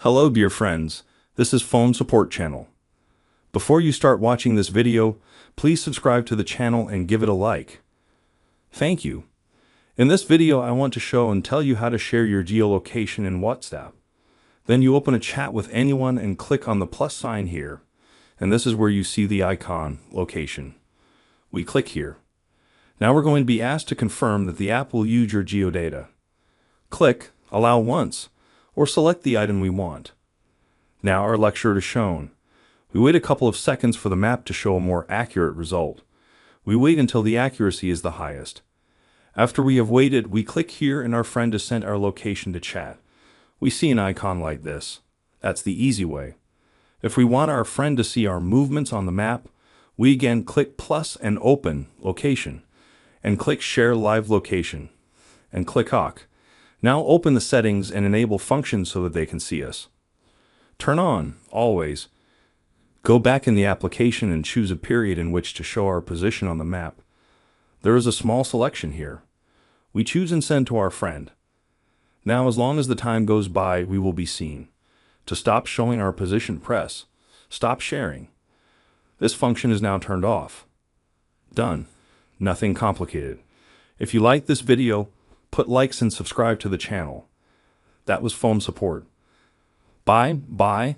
Hello dear friends, this is Phone Support Channel. Before you start watching this video, please subscribe to the channel and give it a like. Thank you. In this video I want to show and tell you how to share your geolocation in WhatsApp. Then you open a chat with anyone and click on the plus sign here, and this is where you see the icon, location. We click here. Now we're going to be asked to confirm that the app will use your geodata. Click Allow Once, or select the item we want. Now our lecture is shown. We wait a couple of seconds for the map to show a more accurate result. We wait until the accuracy is the highest. After we have waited, we click here and our friend is sent our location to chat. We see an icon like this. That's the easy way. If we want our friend to see our movements on the map, we again click plus and open location, and click share live location, and click OK. Now open the settings and enable functions so that they can see us. Turn on, always. Go back in the application and choose a period in which to show our position on the map. There is a small selection here. We choose and send to our friend. Now as long as the time goes by, we will be seen. To stop showing our position, press Stop Sharing. This function is now turned off. Done. Nothing complicated. If you like this video, put likes and subscribe to the channel. That was Phone Support. Bye.